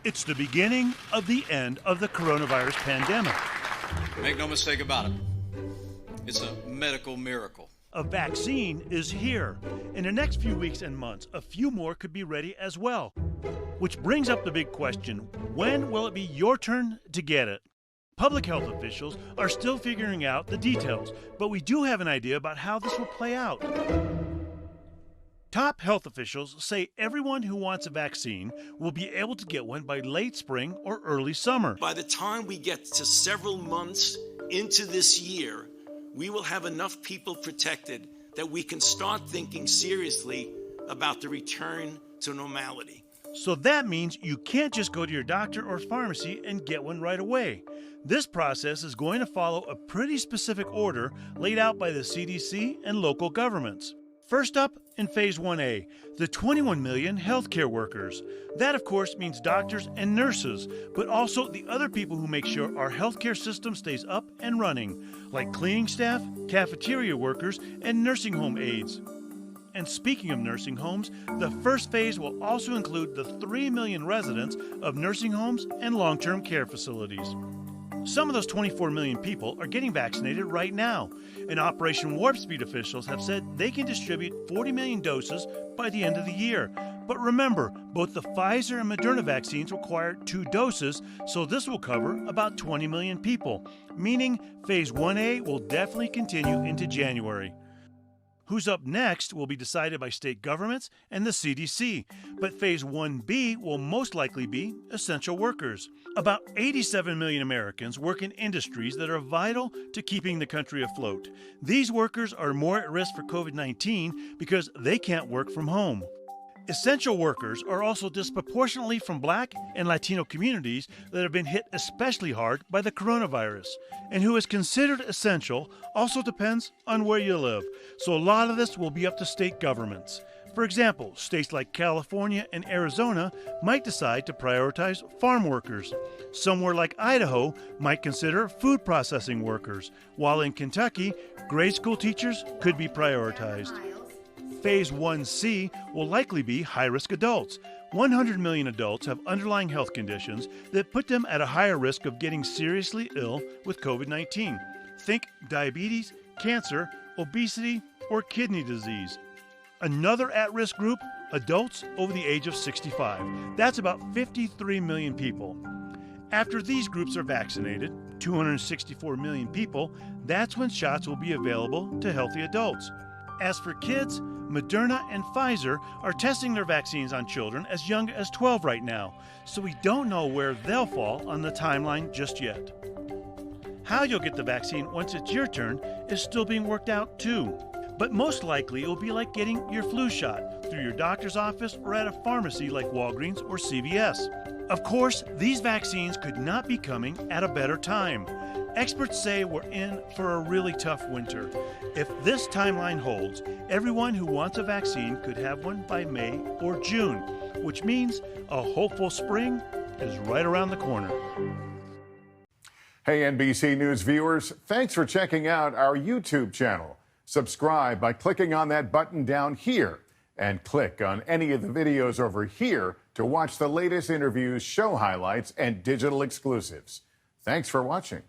It's the beginning of the end of the coronavirus pandemic. Make no mistake about it. It's a medical miracle. A vaccine is here. In the next few weeks and months, a few more could be ready as well. Which brings up the big question, when will it be your turn to get it? Public health officials are still figuring out the details, but we do have an idea about how this will play out. Top health officials say everyone who wants a vaccine will be able to get one by late spring or early summer. By the time we get to several months into this year, we will have enough people protected that we can start thinking seriously about the return to normality. So that means you can't just go to your doctor or pharmacy and get one right away. This process is going to follow a pretty specific order laid out by the CDC and local governments. First up, in Phase 1A, the 21 million healthcare workers. That, of course, means doctors and nurses, but also the other people who make sure our healthcare system stays up and running, like cleaning staff, cafeteria workers, and nursing home aides. And speaking of nursing homes, the first phase will also include the 3 million residents of nursing homes and long-term care facilities. Some of those 24 million people are getting vaccinated right now, and Operation Warp Speed officials have said they can distribute 40 million doses by the end of the year. But remember, both the Pfizer and Moderna vaccines require 2 doses, so this will cover about 20 million people, meaning Phase 1A will definitely continue into January. Who's up next will be decided by state governments and the CDC, but Phase 1B will most likely be essential workers. About 87 million Americans work in industries that are vital to keeping the country afloat. These workers are more at risk for COVID-19 because they can't work from home. Essential workers are also disproportionately from Black and Latino communities that have been hit especially hard by the coronavirus. And who is considered essential also depends on where you live, so a lot of this will be up to state governments. For example, states like California and Arizona might decide to prioritize farm workers. Somewhere like Idaho might consider food processing workers, while in Kentucky, grade school teachers could be prioritized. Phase 1C will likely be high-risk adults. 100 million adults have underlying health conditions that put them at a higher risk of getting seriously ill with COVID-19. Think diabetes, cancer, obesity, or kidney disease. Another at-risk group, adults over the age of 65. That's about 53 million people. After these groups are vaccinated, 264 million people, that's when shots will be available to healthy adults. As for kids, Moderna and Pfizer are testing their vaccines on children as young as 12 right now, so we don't know where they'll fall on the timeline just yet. How you'll get the vaccine once it's your turn is still being worked out too. But most likely it'll be like getting your flu shot through your doctor's office or at a pharmacy like Walgreens or CVS. Of course, these vaccines could not be coming at a better time. Experts say we're in for a really tough winter. If this timeline holds, everyone who wants a vaccine could have one by May or June, which means a hopeful spring is right around the corner. Hey, NBC News viewers, thanks for checking out our YouTube channel. Subscribe by clicking on that button down here and click on any of the videos over here to watch the latest interviews, show highlights, and digital exclusives. Thanks for watching.